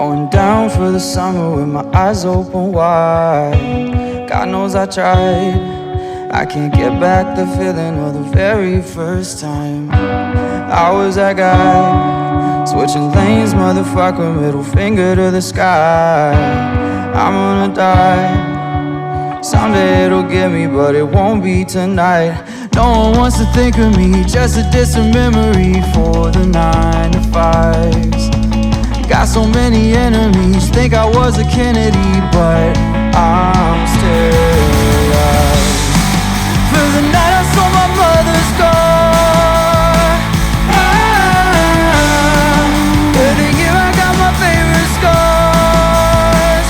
Going down for the summer with my eyes open wide. God knows I tried. I can't get back the feeling of the very first time. I was that guy, switching lanes, motherfucker, middle finger to the sky. I'm gonna die, someday it'll get me, but it won't be tonight. No one wants to think of me, just a distant memory for the 9 to 5s. Got so many enemies, think I was a Kennedy, but I'm still alive. For the night I saw my mother's scar. For the year I got my favorite scars.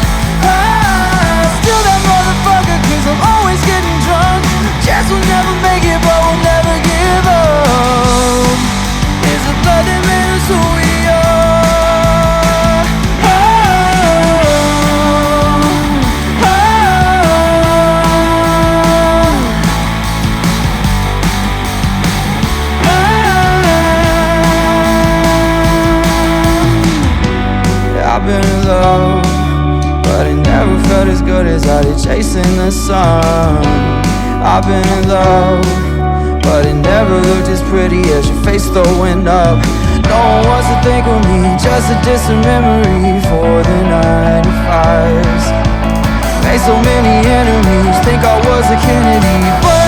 Still that motherfucker, cause I'm always getting drunk. Chance we'll never make it, but we'll never give up. It's the blood that made us who we are. I've been in love, but it never felt as good as I did chasing the sun. I've been in love, but it never looked as pretty as your face throwing up. No one wants to think of me, just a distant memory for the 95s. Made so many enemies, think I was a Kennedy, but